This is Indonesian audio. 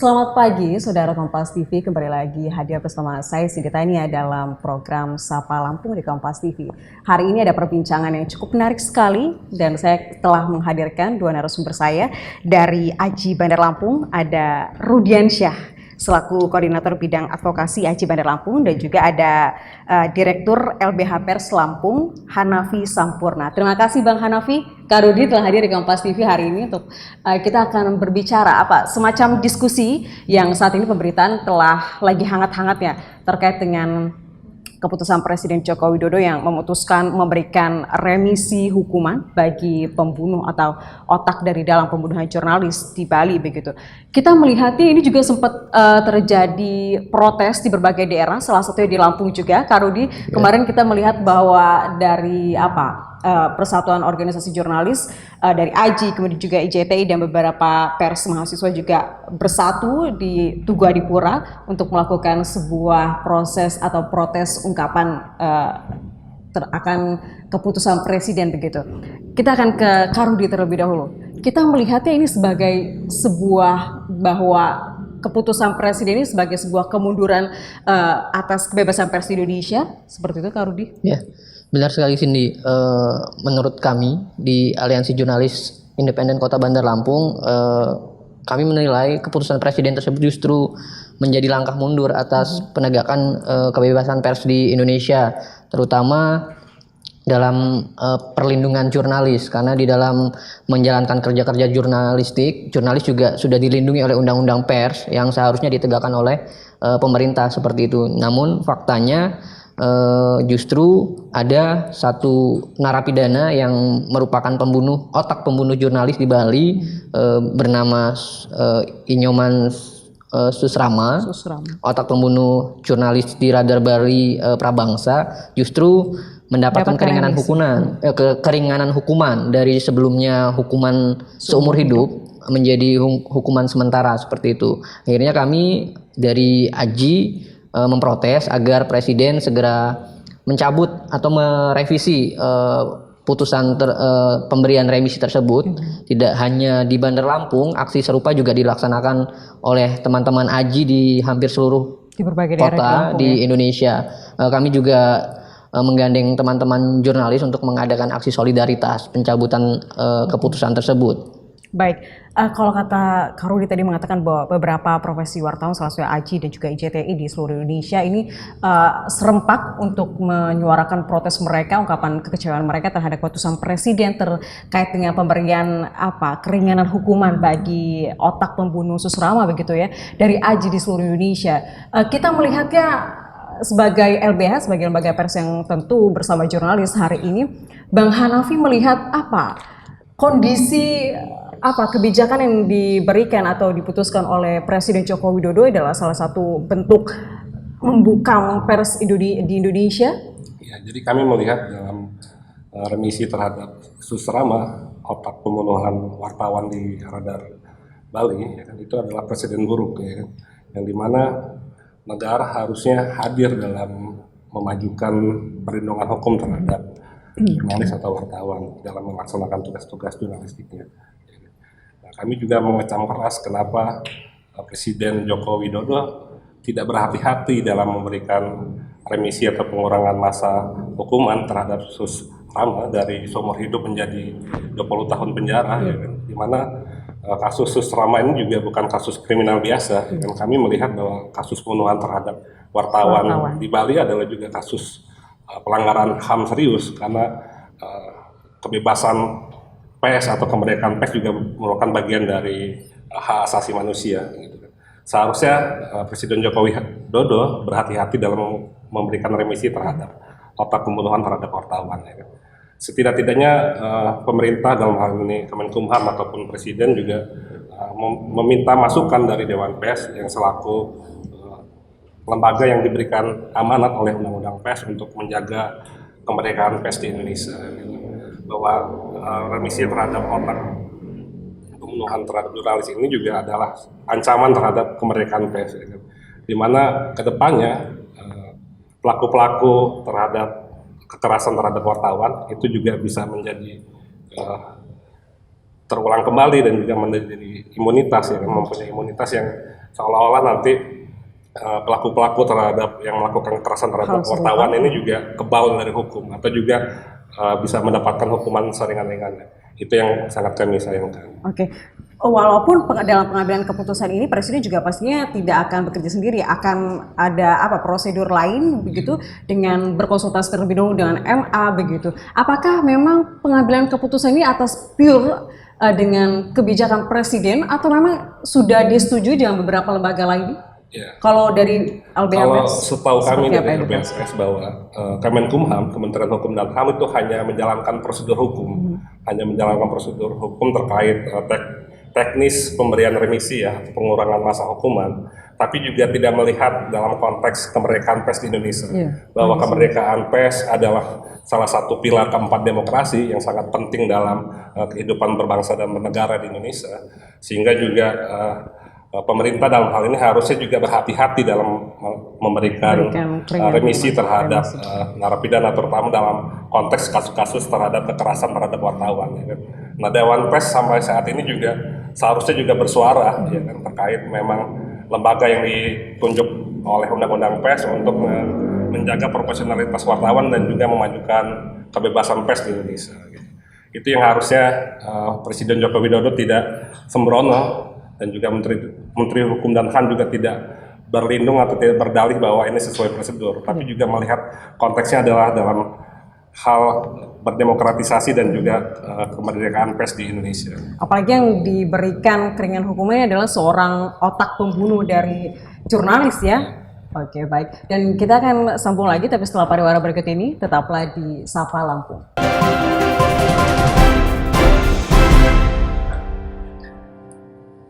Selamat pagi, Saudara Kompas TV. Kembali lagi hadir bersama saya Siti Tania dalam program Sapa Lampung di Kompas TV. Hari ini ada perbincangan yang cukup menarik sekali dan saya telah menghadirkan dua narasumber saya dari AJI Bandar Lampung. Ada Rudiansyah selaku Koordinator Bidang Advokasi AJI Bandar Lampung dan juga ada Direktur LBH Pers Lampung, Hanafi Sampurna. Terima kasih Bang Hanafi, Kak Rudi telah hadir di Kompas TV hari ini untuk kita akan berbicara semacam diskusi yang saat ini pemberitaan telah lagi hangat-hangatnya terkait dengan keputusan Presiden Joko Widodo yang memutuskan memberikan remisi hukuman bagi pembunuh atau otak dari dalam pembunuhan jurnalis di Bali begitu. Kita melihatnya ini juga sempat terjadi protes di berbagai daerah, salah satunya di Lampung juga. Kak Rudi, kemarin kita melihat bahwa dari Persatuan Organisasi Jurnalis dari AJI, kemudian juga IJTI dan beberapa pers mahasiswa juga bersatu di Tugu Adipura untuk melakukan sebuah proses atau protes ungkapan akan keputusan Presiden begitu. Kita akan ke Karudi terlebih dahulu. Kita melihatnya ini sebagai sebuah bahwa keputusan Presiden ini sebagai sebuah kemunduran atas kebebasan pers di Indonesia, seperti itu Kak Rudi? Ya, benar sekali Cindy. Menurut kami di Aliansi Jurnalis Independen Kota Bandar Lampung, kami menilai keputusan Presiden tersebut justru menjadi langkah mundur atas penegakan kebebasan pers di Indonesia, terutama dalam perlindungan jurnalis, karena di dalam menjalankan kerja-kerja jurnalistik, jurnalis juga sudah dilindungi oleh Undang-Undang Pers yang seharusnya ditegakkan oleh pemerintah seperti itu. Namun faktanya justru ada satu narapidana yang merupakan otak pembunuh jurnalis di Bali, bernama Inyoman Susrama, otak pembunuh jurnalis di Radar Bali Prabangsa, justru mendapatkan keringanan hukuman dari sebelumnya hukuman seumur hidup menjadi hukuman sementara seperti itu. Akhirnya kami dari AJI memprotes agar Presiden segera mencabut atau merevisi putusan pemberian remisi tersebut. Tidak hanya di Bandar Lampung, aksi serupa juga dilaksanakan oleh teman-teman AJI di hampir seluruh di berbagai kota di Indonesia. Kami juga menggandeng teman-teman jurnalis untuk mengadakan aksi solidaritas pencabutan keputusan tersebut. Baik, kalau kata Kak Rudi tadi mengatakan bahwa beberapa profesi wartawan salah satunya AJI dan juga IJTI di seluruh Indonesia ini serempak untuk menyuarakan protes mereka, ungkapan kekecewaan mereka terhadap keputusan Presiden terkait dengan pemberian keringanan hukuman bagi otak pembunuh Susrama begitu ya dari AJI di seluruh Indonesia. Kita melihatnya sebagai LBH, sebagai lembaga pers yang tentu bersama jurnalis hari ini, Bang Hanafi melihat kondisi kebijakan yang diberikan atau diputuskan oleh Presiden Joko Widodo adalah salah satu bentuk membuka pers di Indonesia? Ya, jadi kami melihat dalam remisi terhadap Susrama, otak pembunuhan wartawan di Radar Bali, ya kan, itu adalah presiden buruk, ya kan, yang dimana negara harusnya hadir dalam memajukan perlindungan hukum terhadap jurnalis atau wartawan dalam melaksanakan tugas-tugas jurnalistiknya. Nah, kami juga mengecam keras kenapa Presiden Joko Widodo tidak berhati-hati dalam memberikan remisi atau pengurangan masa hukuman terhadap Susrama dari seumur hidup menjadi 20 tahun penjara, ya kan? Di mana kasus Susrama ini juga bukan kasus kriminal biasa, dan kami melihat bahwa kasus pembunuhan terhadap wartawan di Bali adalah juga kasus pelanggaran HAM serius, karena kebebasan pers atau kemerdekaan pers juga merupakan bagian dari hak asasi manusia. Gitu. Seharusnya Presiden Joko Widodo berhati-hati dalam memberikan remisi terhadap otak pembunuhan terhadap wartawan. Ya. Setidak-tidaknya pemerintah dalam hal ini Kemenkumham ataupun Presiden juga meminta masukan dari Dewan Pers yang selaku lembaga yang diberikan amanat oleh Undang-Undang Pers untuk menjaga kemerdekaan pers di Indonesia. Bahwa remisi terhadap otak pembunuhan terhadap jurnalis ini juga adalah ancaman terhadap kemerdekaan pers. Di mana kedepannya pelaku-pelaku terhadap kekerasan terhadap wartawan itu juga bisa menjadi terulang kembali dan juga menjadi imunitas, ya, mempunyai imunitas yang seolah-olah nanti pelaku-pelaku terhadap yang melakukan kekerasan terhadap wartawan ini juga kebal dari hukum atau juga bisa mendapatkan hukuman seringan-ringannya. Itu yang sangat kami sayangkan. Oke. Walaupun dalam pengambilan keputusan ini Presiden juga pastinya tidak akan bekerja sendiri, akan ada prosedur lain begitu dengan berkonsultasi terlebih dahulu dengan MA begitu. Apakah memang pengambilan keputusan ini atas pure dengan kebijakan Presiden atau memang sudah disetujui dengan beberapa lembaga lain? Ya. Kalau dari LBHS, kalau setahu kami dari LBHS bahwa Kemenkumham, Kementerian Hukum dan HAM itu hanya menjalankan prosedur hukum, hanya menjalankan prosedur hukum terkait teknis pemberian remisi ya, pengurangan masa hukuman, tapi juga tidak melihat dalam konteks kemerdekaan pers di Indonesia, bahwa kemerdekaan pers adalah salah satu pilar keempat demokrasi yang sangat penting dalam kehidupan berbangsa dan bernegara di Indonesia, sehingga juga pemerintah dalam hal ini harusnya juga berhati-hati dalam memberikan remisi terhadap narapidana, terutama dalam konteks kasus-kasus terhadap kekerasan terhadap wartawan. Ya kan? Nah, Dewan Pers sampai saat ini juga seharusnya juga bersuara ya kan, terkait memang lembaga yang ditunjuk oleh Undang-Undang Pers untuk menjaga profesionalitas wartawan dan juga memajukan kebebasan pers di Indonesia. Gitu. Itu yang harusnya Presiden Joko Widodo tidak sembrono, dan juga Menteri Hukum dan HAM juga tidak berlindung atau tidak berdalih bahwa ini sesuai prosedur, tapi juga melihat konteksnya adalah dalam hal berdemokratisasi dan juga kemerdekaan pers di Indonesia. Apalagi yang diberikan keringan hukumnya adalah seorang otak pembunuh dari jurnalis ya. Oke, baik. Dan kita akan sambung lagi tapi setelah pariwara berikut ini, tetaplah di Sapa Lampung.